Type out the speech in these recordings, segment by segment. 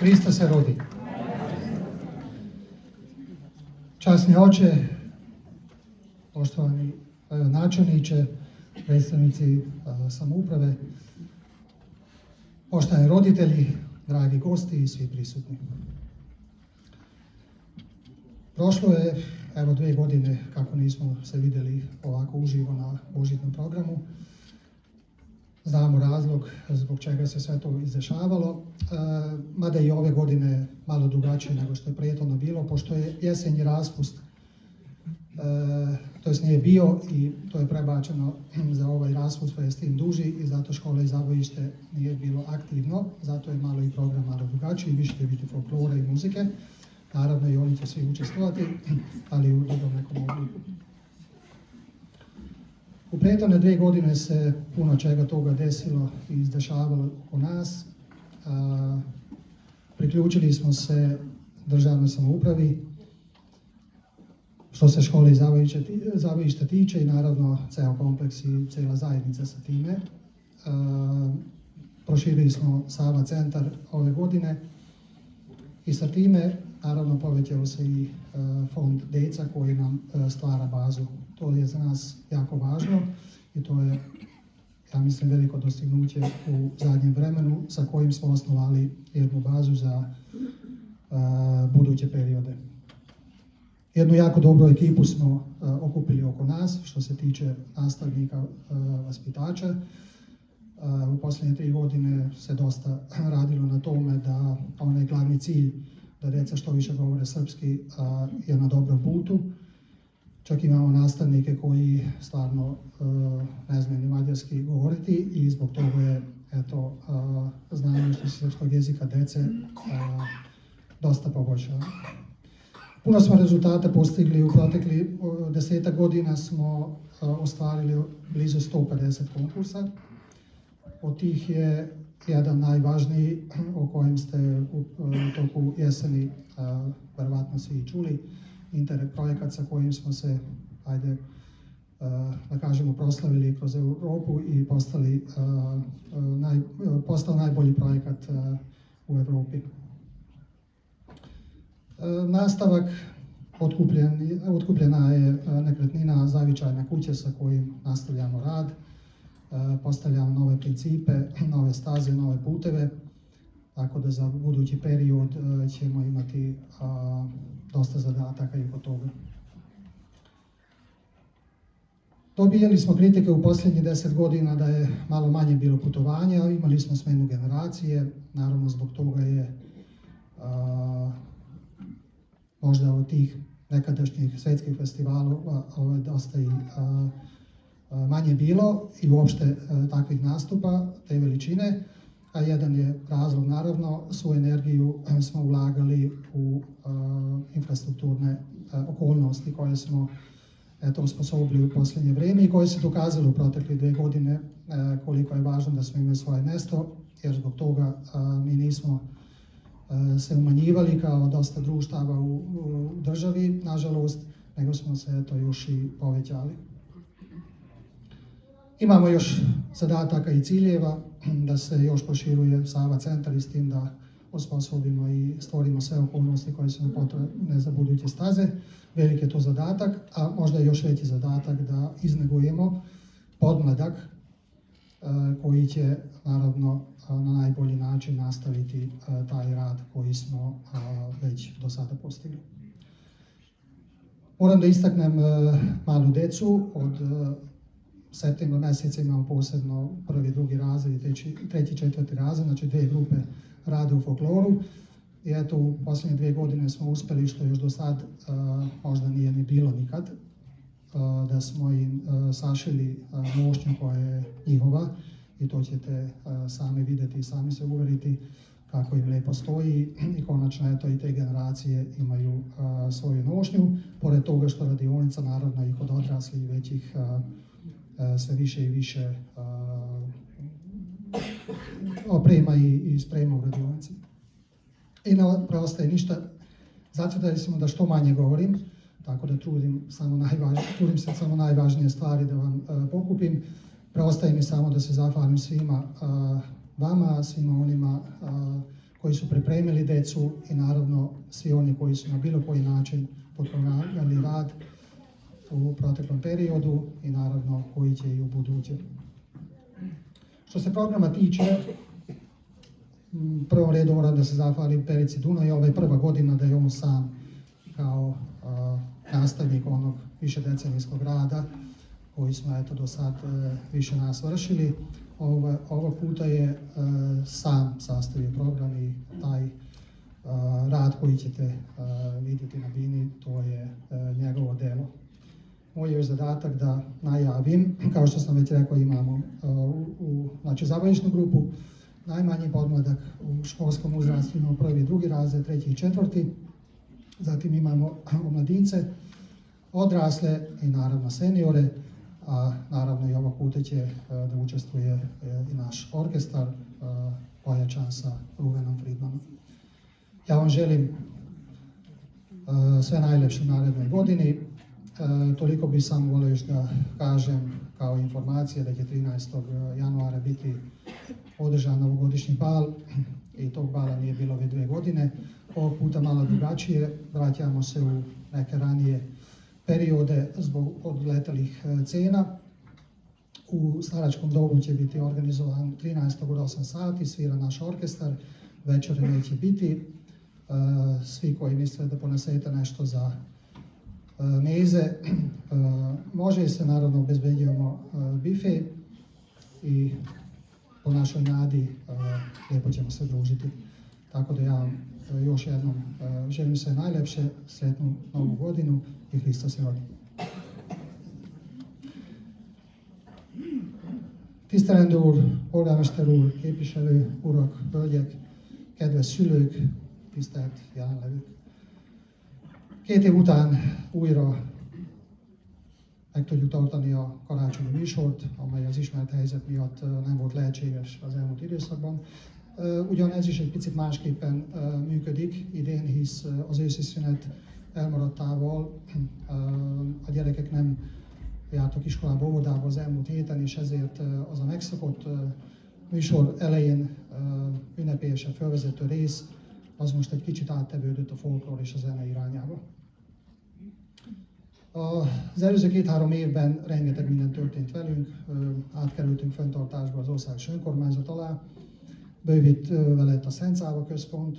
Hristos se rodi. Časni oče, poštovani načelniče, predstavnici samouprave, poštovani roditelji, dragi gosti i svi prisutni. Prošlo je, evo, 2 godine kako nismo se vidjeli ovako uživo na božićnom programu. Znamo razlog zbog čega se sve to izdešavalo, mada i ove godine malo drugačije nego što je prethodno bilo, pošto je jesenji raspust, to jest nije bio i to je prebačeno za ovaj raspust, pa je s tim duži i zato škola i zabavište nije bilo aktivno, zato je malo i program malo drugačiji, više će biti folklora i muzike, naravno i oni će svi učestvovati, ali u drugom nekom obliku. U prethodne 2 godine se puno čega toga desilo i izdešavalo oko nas. Priključili smo se državnoj samoupravi, što se škole i zabavišta tiče i naravno ceo kompleks i cijela zajednica sa time. Proširili smo Sava centar ove godine i sa time naravno povećao se i fond deca koji nam stvara bazu. To je za nas jako važno i to je, ja mislim, veliko dostignuće u zadnjem vremenu sa kojim smo osnovali jednu bazu za buduće periode. Jednu jako dobru ekipu smo okupili oko nas što se tiče nastavnika, vaspitača. U posljednje 3 godine se dosta radilo na tome da onaj glavni cilj da djeca što više govore srpski je na dobrom putu. Čak imamo nastavnike koji stvarno ne znaju ni mađarski govoriti i zbog toga je znanje što se srpskog jezika djece dosta poboljšano. Puno smo rezultata postigli u protekli 10 godina, smo ostvarili blizu 150 konkursa. Od tih je jedan najvažniji o kojem ste u toku jeseni verovatno svi čuli, Interreg projekat sa kojim smo se, da kažemo, proslavili kroz Europu i postao najbolji projekat u Europi. Nastavak, otkupljena je nekretnina Zavičajna kuća sa kojim nastavljamo rad, postavljamo nove principe, nove staze, nove puteve, tako da za budući period ćemo imati dosta zadataka i po toga. Dobijali smo kritike u posljednjih 10 godina da je malo manje bilo putovanja, imali smo smjenu generacije, naravno zbog toga je možda od tih nekadašnjih svjetskih festivala dosta i manje bilo i uopšte takvih nastupa te veličine, a jedan je razlog, naravno, svu energiju smo ulagali u infrastrukturne okolnosti koje smo osposobili u posljednje vrijeme i koje se dokazalo u protekle 2 godine koliko je važno da smo imali svoje mjesto, jer zbog toga mi nismo se umanjivali kao dosta društava u državi, nažalost, nego smo se još i povećali. Imamo još zadataka i ciljeva da se još proširuje Sava centar i s tim da osposobimo i stvorimo sve okolnosti koje su nam potrebne za buduće staze. Velik je to zadatak, a možda je još veći zadatak da iznegujemo podmladak koji će naravno na najbolji način nastaviti taj rad koji smo već do sada postigli. Moram da istaknem malu decu. Od septembra mjeseca imamo posebno 1., 2. razred i 3., 4. razred, znači 2 grupe rade u folkloru. I eto, u posljednje 2 godine smo uspjeli, što još do sad možda nije ni bilo nikad, da smo im sašili nošnju koja je njihova i to ćete sami vidjeti i sami se uvjeriti kako im lijepo stoji i konačno eto i te generacije imaju svoju nošnju. Pored toga što radionica naravno i kod odraslih već ih sve više i više oprema i sprema u radionici. I ne preostaje ništa, zacrtali smo da što manje govorim, tako da trudim se samo najvažnije stvari da vam pokupim. Preostaje mi samo da se zahvalim svima vama, svima onima koji su pripremili decu i naravno svi oni koji su na bilo koji način potpomagali rad u proteklom periodu i naravno koji će i u buduće. Što se programa tiče, u prvom redu moram da se zahvalim Perici Dunaj, ovo je prva godina da je on sam kao nastavnik onog višedecenijskog rada koji smo eto do sad više nas vršili. Ovog puta je sam sastavio program i taj rad koji ćete vidjeti na bini, to je njegovo delo. Moj je zadatak da najavim, kao što sam već rekao, imamo znači zabavišnu grupu, najmanji podmladak u školskom uzrastu imamo prvi i drugi razred, treći i četvrti, zatim imamo omladince, odrasle i naravno seniore, a naravno i ovog puta će da učestvuje i naš orkestar pojačan sa Ruvenom Friedmanom. Ja vam želim sve najlepše u narednoj godini. Toliko bi sam volio još da kažem kao informacije da će 13. januara biti održan novogodišnji bal i tog bala nije bilo već 2 godine. Ovog puta malo drugačije, vraćamo se u neke ranije periode zbog odletelih cena. U staračkom domu će biti organizovan 13. od 8 sati, svira naš orkestar, večere neće biti. Svi koji misle da ponesete nešto za meze, može se, naravno obezbeđujemo bife i po našoj nadi lijepo ćemo se družiti. Tako da ja još jednom želim sve najlepše, sretnu novu godinu i Hristos je rodio. Tisztelendő úr, polgármester úr, képviselő urak, hölgyek, kedves szülők, tisztelt jelenlevők! 2 év után újra meg tudjuk tartani a karácsonyi műsort, amely az ismert helyzet miatt nem volt lehetséges az elmúlt időszakban. Ugyan ez is egy picit másképpen működik idén, hisz az őszi szünet elmaradtával a gyerekek nem jártak iskolába, óvodába az elmúlt héten, és ezért az a megszokott műsor elején ünnepélyesen felvezető rész, az most egy kicsit áttevődött a folklór és a zene irányába. Az előző 2-3 évben rengeteg minden történt velünk, átkerültünk fenntartásba az országos önkormányzat alá, bővítve lett a Szent Száva Központ,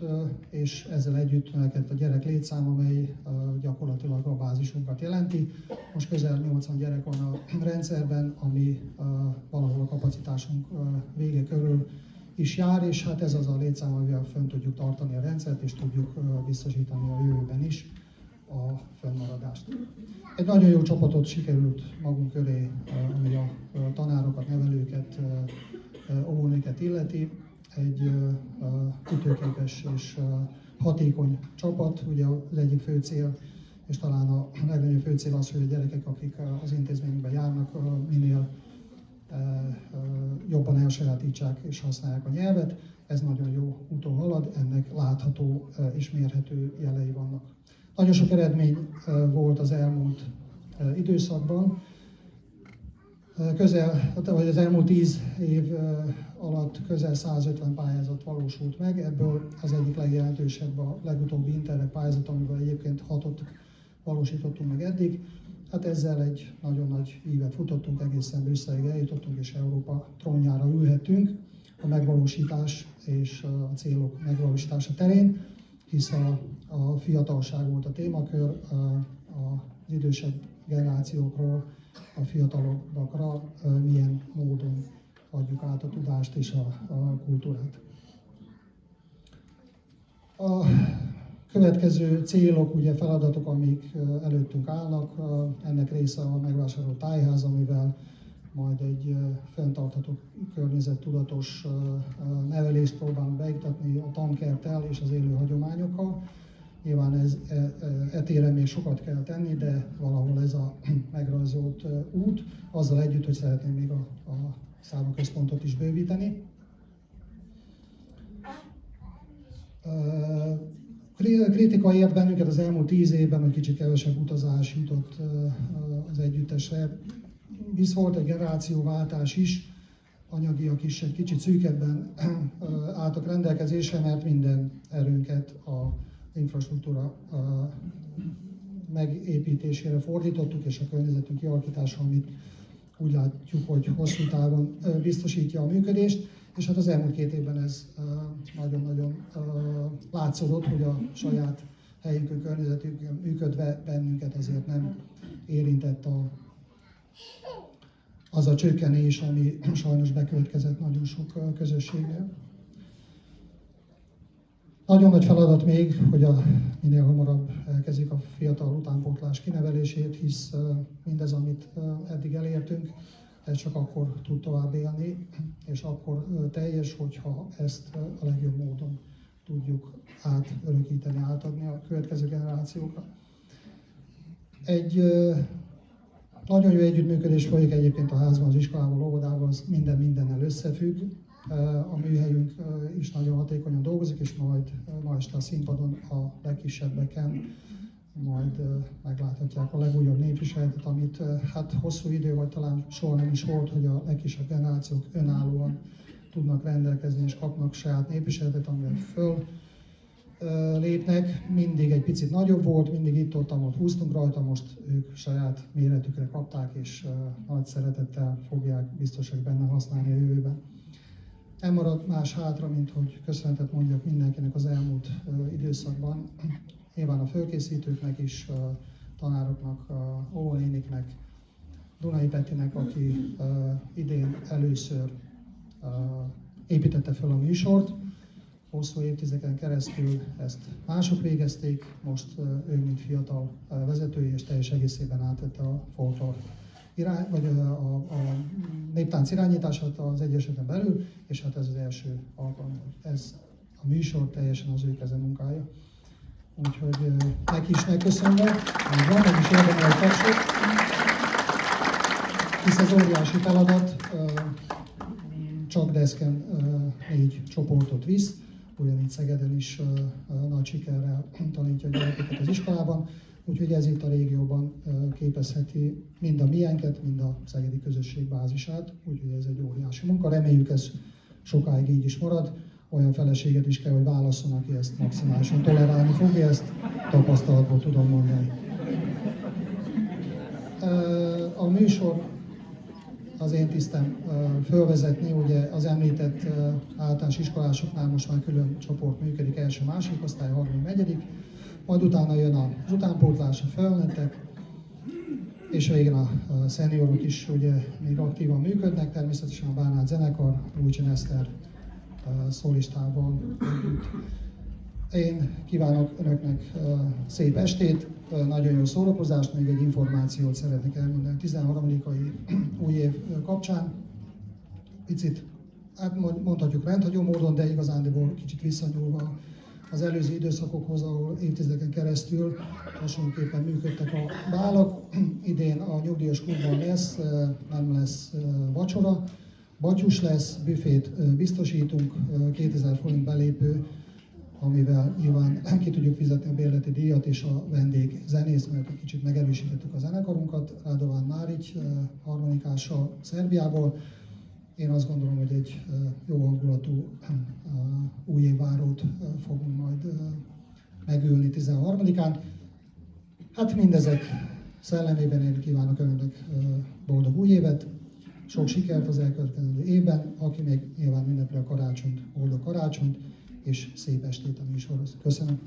és ezzel együtt növekedett a gyerek létszám, amely gyakorlatilag a bázisunkat jelenti. Most közel 80 gyerek van a rendszerben, ami valahol a kapacitásunk vége körül is jár, és hát ez az a létszám, amivel fönn tudjuk tartani a rendszert, és tudjuk biztosítani a jövőben is a fönnmaradást. Egy nagyon jó csapatot sikerült magunk köré, ami a tanárokat, nevelőket, óvónőket illeti. Egy ütőképes és hatékony csapat, ugye az egyik fő cél, és talán a legnagyobb fő cél az, hogy a gyerekek, akik az intézményünkben járnak, minél jobban elsajátítsák és használják a nyelvet. Ez nagyon jó úton halad, ennek látható és mérhető jelei vannak. Nagyon sok eredmény volt az elmúlt időszakban. Vagy az elmúlt 10 év alatt közel 150 pályázat valósult meg, ebből az egyik legjelentősebb a legutóbbi Interreg pályázat, amivel egyébként 6-ot valósítottunk meg eddig. Hát ezzel egy nagyon nagy ívet futottunk, egészen Brüsszelig eljutottunk, és Európa trónjára ülhettünk a megvalósítás és a célok megvalósítása terén, hisz a fiatalság volt a témakör, az idősebb generációkról a fiatalokra milyen módon adjuk át a tudást és a kultúrát. A következő célok, ugye feladatok, amik előttünk állnak, ennek része a megvásárolt tájház, amivel majd egy fenntartható környezettudatos nevelést próbálunk beiktatni a tankerttel és az élő hagyományokkal. Nyilván téren még sokat kell tenni, de valahol ez a megrajzolt út, azzal együtt, hogy szeretném még a Száva Központot is bővíteni. Kritika ért bennünket az elmúlt 10 évben, hogy kicsit kevesebb utazás jutott az együttesre. Hisz volt egy generációváltás is, anyagiak is egy kicsit szűkebben álltak rendelkezésre, mert minden erőnket az infrastruktúra megépítésére fordítottuk, és a környezetünk kialakítása, amit úgy látjuk, hogy hosszú távon biztosítja a működést, és hát az elmúlt 2 évben ez nagyon-nagyon látszódott, hogy a saját helyünkön, környezetünkön működve bennünket azért nem érintett az a csökkenés, ami sajnos bekövetkezett nagyon sok közösségnél. Nagyon nagy feladat még, hogy minél hamarabb elkezdjük a fiatal utánpótlás kinevelését, hisz mindez, amit eddig elértünk, ez csak akkor tud tovább élni, és akkor teljes, hogyha ezt a legjobb módon tudjuk átörökíteni, átadni a következő generációkra. Egy nagyon jó együttműködés folyik egyébként a házban, az iskolával, óvodával, az mindennel összefügg. A műhelyünk is nagyon hatékonyan dolgozik, és majd ma este a színpadon a legkisebbeken majd megláthatják a legújabb népviseletet, amit hát hosszú idő, vagy talán soha nem is volt, hogy a legkisebb generációk önállóan tudnak rendelkezni és kapnak saját népviseletet, amivel föl lépnek. Mindig egy picit nagyobb volt, mindig itt-ott húztunk rajta, most ők saját méretükre kapták, és nagy szeretettel fogják biztosak benne használni a jövőben. Nem marad más hátra, mint hogy köszönetet mondjak mindenkinek az elmúlt időszakban. Nyilván a fölkészítőknek is, tanároknak, óvónéniknek, Dunai Petinek, aki idén először építette fel a műsort. Hosszú évtizedeken keresztül ezt mások végezték, most ő, mint fiatal vezetői, és teljes egészében átvette a folklór vagy a néptánc irányítását az egyesületen belül, és hát ez az első alkalom, hogy ez a műsor teljesen az ő keze munkája. Úgyhogy neki is megköszönve, hogy van, meg is érdemel egy tapsot, hisz az óriási feladat csak deszken 4 csoportot visz, ugyanígy Szegeden is nagy sikerrel tanítja a gyerekeket az iskolában, úgyhogy ez itt a régióban képezheti mind a miénket, mind a szegedi közösség bázisát, úgyhogy ez egy óriási munka. Reméljük, ez sokáig így is marad. Olyan feleséget is kell, hogy válasszon, aki ezt maximálisan tolerálni fogja, ezt tapasztalatból tudom mondani. A műsor az én tisztem fölvezetni, ugye az említett általános iskolásoknál most már külön csoport működik, első, második osztály, harmadik, negyedik, majd utána jön az utánpótlás, a felnőttek, és végén a szeniorok is ugye még aktívan működnek, természetesen a Bánát zenekar, Lúcsin Eszter szólistával együtt. Én kívánok önöknek szép estét, nagyon jó szórakozást, még egy információt szeretnék elmondani a 13. új év kapcsán. Picit, hát mondhatjuk rendhagyó módon, de igazándiból kicsit visszanyúlva az előző időszakokhoz, ahol évtizedeken keresztül hasonlóképpen működtek a bálak. Idén a nyugdíjas klubban nem lesz vacsora, batyus lesz, büfét biztosítunk, 2000 forint belépő, amivel nyilván ki tudjuk fizetni a bérleti díjat és a vendég zenész, mert egy kicsit megerősítettük a zenekarunkat, Rádován Márics harmonikással Szerbiából. Én azt gondolom, hogy egy jó hangulatú új évvárót fogunk majd megülni 13-án. Hát mindezek szellemében én kívánok önöknek boldog új évet, sok sikert az elkövetkező évben, aki még nyilván ünnepli a karácsonyt, boldog karácsonyt, és szép estét a műsorhoz. Köszönöm!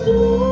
Trece,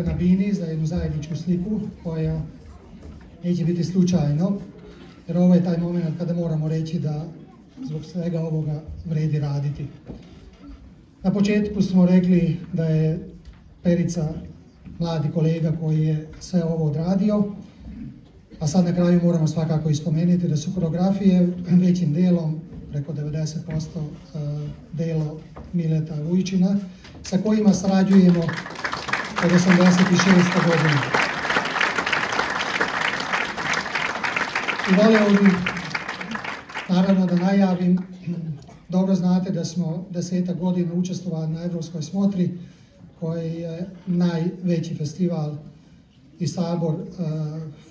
na bini za jednu zajedničku sliku koja neće biti slučajno, jer ovo je taj moment kada moramo reći da zbog svega ovoga vredi raditi. Na početku smo rekli da je Perica mladi kolega koji je sve ovo odradio, a sad na kraju moramo svakako ispomenuti da su koreografije većim delom, preko 90%, delo Mileta Vujčina, sa kojima sarađujemo od 86. godine. I volio bih, naravno, da najavim, dobro znate da smo 10 godina učestvovali na Evropskoj smotri, koji je najveći festival i sabor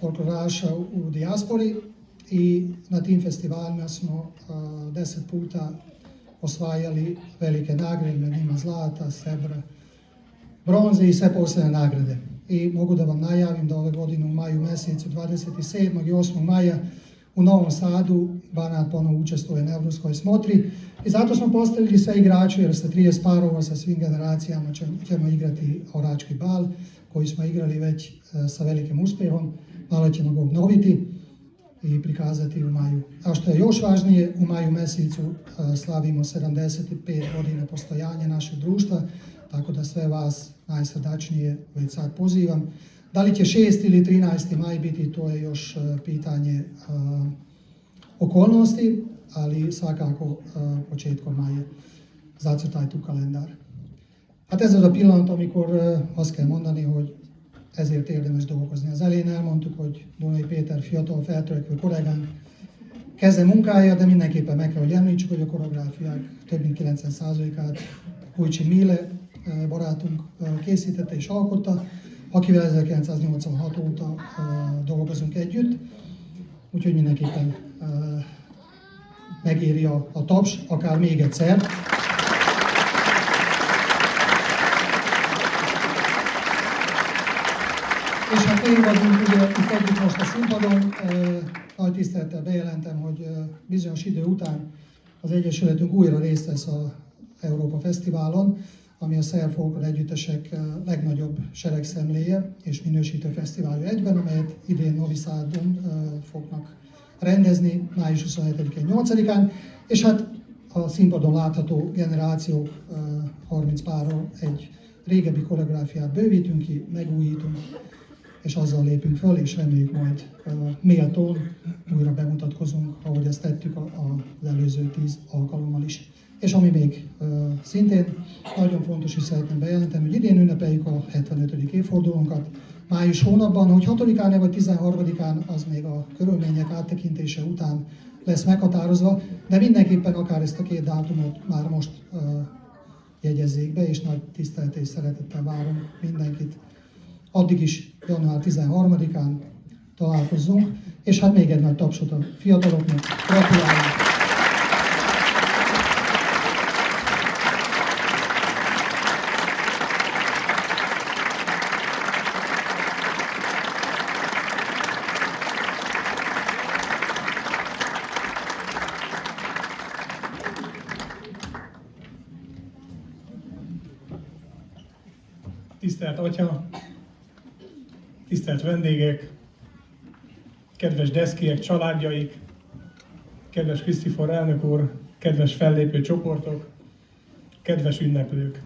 folkloraša u dijaspori, i na tim festivalima smo 10 puta osvajali velike nagrade, med njima zlata, srebra, bronze i sve posebne nagrade. I mogu da vam najavim da ove godine u maju mjesecu 27. i 8. maja u Novom Sadu Banat ponovo učestvuje na Evropskoj smotri, i zato smo postavili sve igrače, jer sa 30 parova sa svim generacijama ćemo igrati orački bal koji smo igrali već sa velikim uspjehom. Malo ćemo ga obnoviti i prikazati u maju. A što je još važnije, u maju mjesecu slavimo 75 godina postojanja našeg društva, tako da sve vas najsrdačnije već sad pozivam. Da li će 6. ili 13. maj biti, to je još pitanje okolnosti, ali svakako početkom maja zacrtajte u kalendár. Hát ezzel a pillanatom, amikor azt kell mondani, hogy ezért érdemes dolgozni. Az elején elmondtuk, hogy Donai Péter fiatal, feltörekvő kollégánk keze munkája, de mindenképpen meg kell, hogy említsük, hogy a koreográfiák több mint 90%-át Vujcsin Mile barátunk készítette és alkotta, akivel 1986 óta dolgozunk együtt, úgyhogy mindenképpen megéri a taps, akár még egyszer. És hát én vagyunk ugye itt együtt most a színpadon, nagy tisztelettel bejelentem, hogy bizonyos idő után az Egyesületünk újra részt vesz az Európa Fesztiválon, ami a szerb folklór együttesek legnagyobb seregszemléje és minősítő fesztiválja egyben, amelyet idén Novi Sadon fognak rendezni május 27-én, 8-án, és hát a színpadon látható generációk 30 párral egy régebbi koreográfiát bővítünk ki, megújítunk, és azzal lépünk föl, és reméljük majd méltón újra bemutatkozunk, ahogy ezt tettük az előző 10 alkalommal is. És ami még szintén nagyon fontos, hogy szeretném bejelenteni, hogy idén ünnepeljük a 75. évfordulónkat. Május hónapban, hogy 6-án vagy 13-án, az még a körülmények áttekintése után lesz meghatározva, de mindenképpen akár ezt a két dátumot már most jegyezzék be, és nagy tisztelet és szeretettel várom mindenkit. Addig is január 13-án találkozzunk, és hát még egy nagy tapsot a fiataloknak. Gratulálunk! Tisztelt Atya, tisztelt vendégek, kedves deszkiek, családjaik, kedves Krisztifor elnök úr, kedves fellépő csoportok, kedves ünneplők.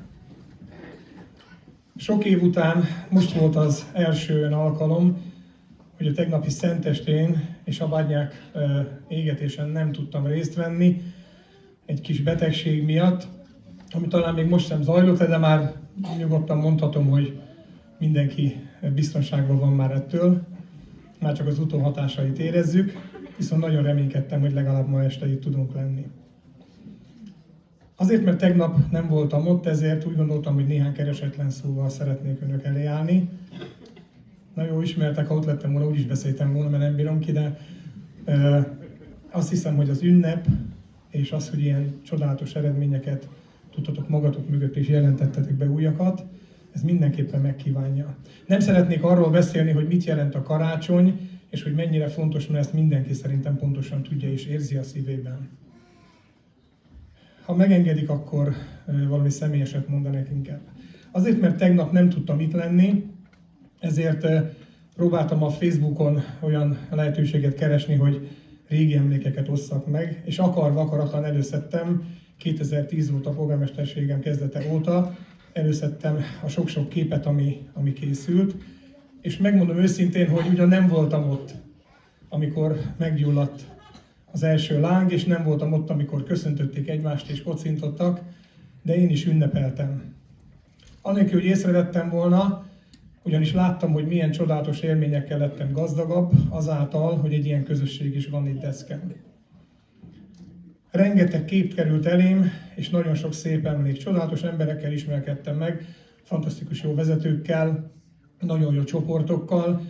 Sok év után most volt az első olyan alkalom, hogy a tegnapi szentestén és a bányák égetésen nem tudtam részt venni egy kis betegség miatt, ami talán még most sem zajlott, de már nyugodtan mondhatom, hogy mindenki biztonságban van már ettől. Már csak az utóhatásait érezzük, viszont nagyon reménykedtem, hogy legalább ma este itt tudunk lenni. Azért, mert tegnap nem voltam ott, ezért úgy gondoltam, hogy néhány keresetlen szóval szeretnék önök elé állni. Na jó, ismertek, ha ott lettem volna, úgy is beszéltem volna, mert nem bírom ki, de azt hiszem, hogy az ünnep és az, hogy ilyen csodálatos eredményeket tudtatok magatok mögött és jelentettetek be újakat, ez mindenképpen megkívánja. Nem szeretnék arról beszélni, hogy mit jelent a karácsony, és hogy mennyire fontos, mert ezt mindenki szerintem pontosan tudja és érzi a szívében. Ha megengedik, akkor valami személyeset mondanék inkább. Azért, mert tegnap nem tudtam itt lenni, Ezért próbáltam a Facebookon olyan lehetőséget keresni, hogy régi emlékeket osszak meg, és akaratlan előszedtem, 2010 volt a polgármesterségem kezdete óta, előszedtem a sok-sok képet, ami készült, és megmondom őszintén, hogy ugyan nem voltam ott, amikor meggyulladt az első láng, és nem voltam ott, amikor köszöntötték egymást és kocintottak, de én is ünnepeltem. Anélkül, hogy észrevettem volna, ugyanis láttam, hogy milyen csodálatos élményekkel lettem gazdagabb, azáltal, hogy egy ilyen közösség is van itt deszken. Rengeteg kép került elém, és nagyon sok szép emlék. Csodálatos emberekkel ismerkedtem meg, fantasztikus jó vezetőkkel, nagyon jó csoportokkal,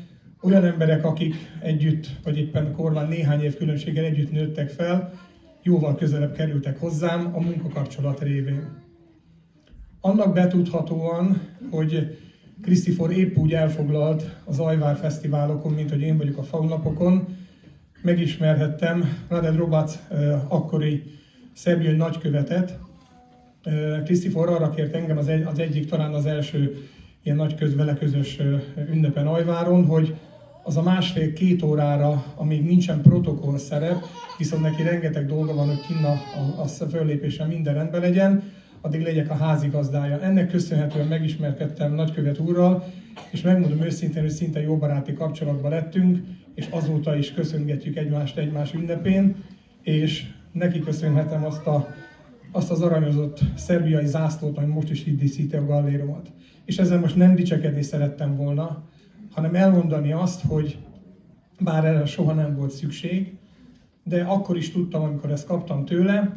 olyan emberek, akik együtt, vagy éppen korban néhány év különbséggel együtt nőttek fel, jóval közelebb kerültek hozzám a munkakapcsolat révén. Annak betudhatóan, hogy Krisztifor épp úgy elfoglalt az Ajvár fesztiválokon, mint hogy én vagyok a faunapokon, megismerhettem Radek Robac akkori szerbiai nagykövetet. Krisztifor arra kért engem az egyik, talán az első ilyen vele közös ünnepen Ajváron, hogy az a másfél-két órára, amíg nincsen protokoll szerep, viszont neki rengeteg dolga van, hogy kinn a föllépésen minden rendben legyen, addig legyek a házigazdája. Ennek köszönhetően megismerkedtem nagykövet úrral, és megmondom őszintén, hogy szinte jó baráti kapcsolatban lettünk, és azóta is köszöngetjük egymást egymás ünnepén, és neki köszönhetem azt az aranyozott szerbiai zászlót, ami most is itt díszíti a galléromat. És ezzel most nem dicsekedni szerettem volna, hanem elmondani azt, hogy bár erre soha nem volt szükség, de akkor is tudtam, amikor ezt kaptam tőle,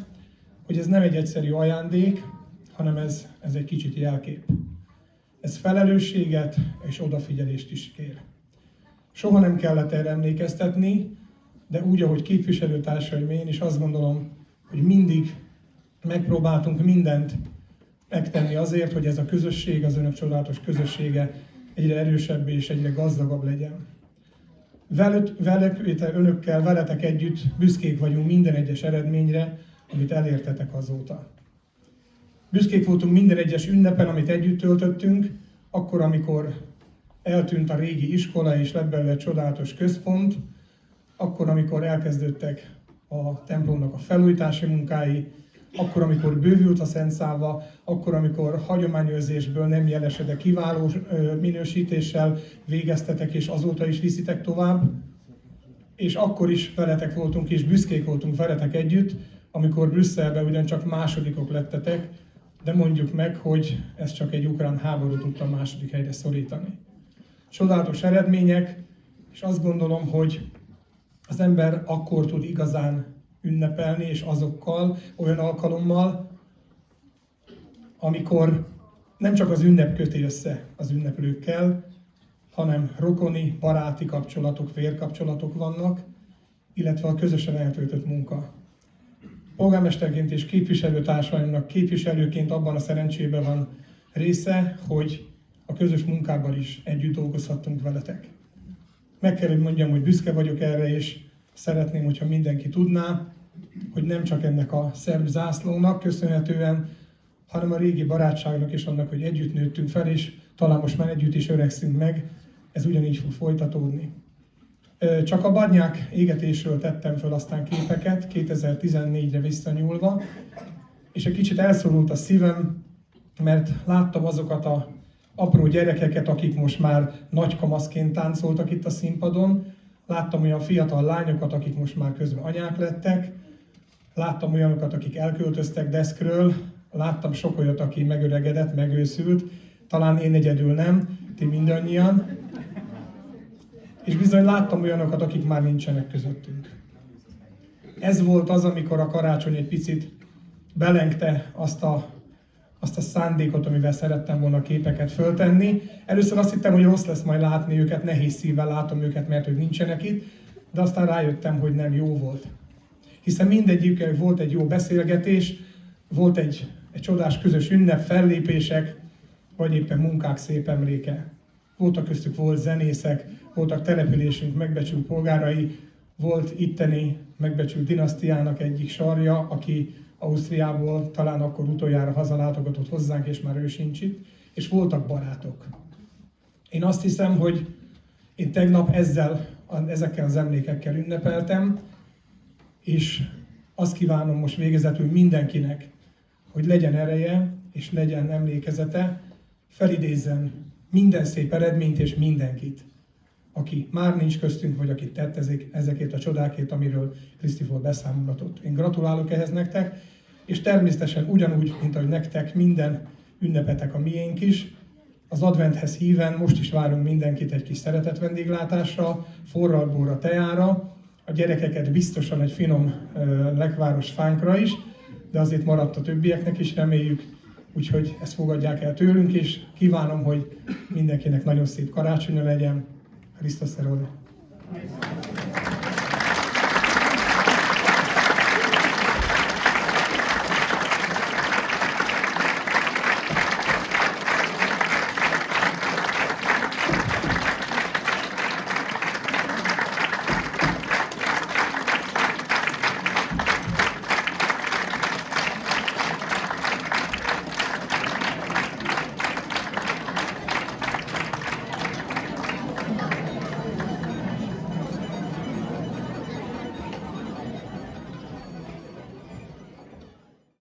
hogy ez nem egy egyszerű ajándék, hanem ez egy kicsit jelkép. Ez felelősséget és odafigyelést is kér. Soha nem kellett erre emlékeztetni, de úgy, ahogy képviselőtársaim, én is azt gondolom, hogy mindig megpróbáltunk mindent megtenni azért, hogy ez a közösség, az önök csodálatos közössége egyre erősebb és egyre gazdagabb legyen. Önökkel, veletek együtt büszkék vagyunk minden egyes eredményre, amit elértetek azóta. Büszkék voltunk minden egyes ünnepen, amit együtt töltöttünk, akkor, amikor eltűnt a régi iskola és lett belőle csodálatos központ, akkor, amikor elkezdődtek a templomnak a felújítási munkái, akkor, amikor bővült a Szentszálva, akkor, amikor hagyományőrzésből nem jelese, de kiváló minősítéssel végeztetek, és azóta is viszitek tovább. És akkor is veletek voltunk, és büszkék voltunk veletek együtt, amikor Brüsszelben ugyancsak másodikok lettetek, de mondjuk meg, hogy ez csak egy ukrán háború tudta a második helyre szorítani. Csodálatos eredmények, és azt gondolom, hogy az ember akkor tud igazán ünnepelni, és azokkal, olyan alkalommal, amikor nem csak az ünnep köti össze az ünneplőkkel, hanem rokoni, baráti kapcsolatok, vérkapcsolatok vannak, illetve a közösen eltöltött munka. Polgármesterként és képviselőtársaimnak képviselőként abban a szerencsében van része, hogy a közös munkában is együtt dolgozhattunk veletek. Meg kell, hogy mondjam, hogy büszke vagyok erre, és szeretném, hogyha mindenki tudná, hogy nem csak ennek a szerb zászlónak köszönhetően, hanem a régi barátságnak és annak, hogy együtt nőttünk fel, és talán most már együtt is öregszünk meg, ez ugyanígy fog folytatódni. Csak a Badnyák égetésről tettem föl aztán képeket, 2014-re visszanyúlva, és egy kicsit elszorult a szívem, mert láttam azokat az apró gyerekeket, akik most már nagykamaszként táncoltak itt a színpadon, láttam olyan fiatal lányokat, akik most már közben anyák lettek, láttam olyanokat, akik elköltöztek deszkről, láttam sok olyat, aki megöregedett, megőszült, talán én egyedül nem, ti mindannyian. És bizony láttam olyanokat, akik már nincsenek közöttünk. Ez volt az, amikor a karácsony egy picit belengte azt a szándékot, amivel szerettem volna képeket föltenni. Először azt hittem, hogy rossz lesz majd látni őket, nehéz szívvel látom őket, mert hogy nincsenek itt, de aztán rájöttem, hogy nem jó volt. Hiszen mindegyikkel volt egy jó beszélgetés, volt egy csodás közös ünnep, fellépések, vagy éppen munkák szép emléke. Voltak köztük volt zenészek, voltak településünk megbecsült polgárai, volt itteni megbecsült dinasztiának egyik sarja, aki Ausztriából talán akkor utoljára hazalátogatott hozzánk, és már ő sincs itt, és voltak barátok. Én azt hiszem, hogy én tegnap ezekkel az emlékekkel ünnepeltem, és azt kívánom most végezetül mindenkinek, hogy legyen ereje és legyen emlékezete, felidézzen minden szép eredményt és mindenkit, aki már nincs köztünk, vagy aki tett ezekért a csodákért, amiről Krisztifor beszámolhatott. Én gratulálok ehhez nektek, és természetesen ugyanúgy, mint ahogy nektek, minden ünnepetek a miénk is. Az adventhez híven most is várunk mindenkit egy kis szeretett vendéglátásra, forralt borra, teára, a gyerekeket biztosan egy finom lekváros fánkra is, de azért maradt a többieknek is, reméljük, úgyhogy ezt fogadják el tőlünk, és kívánom, hogy mindenkinek nagyon szép karácsonya legyen. Krisztus szerelme!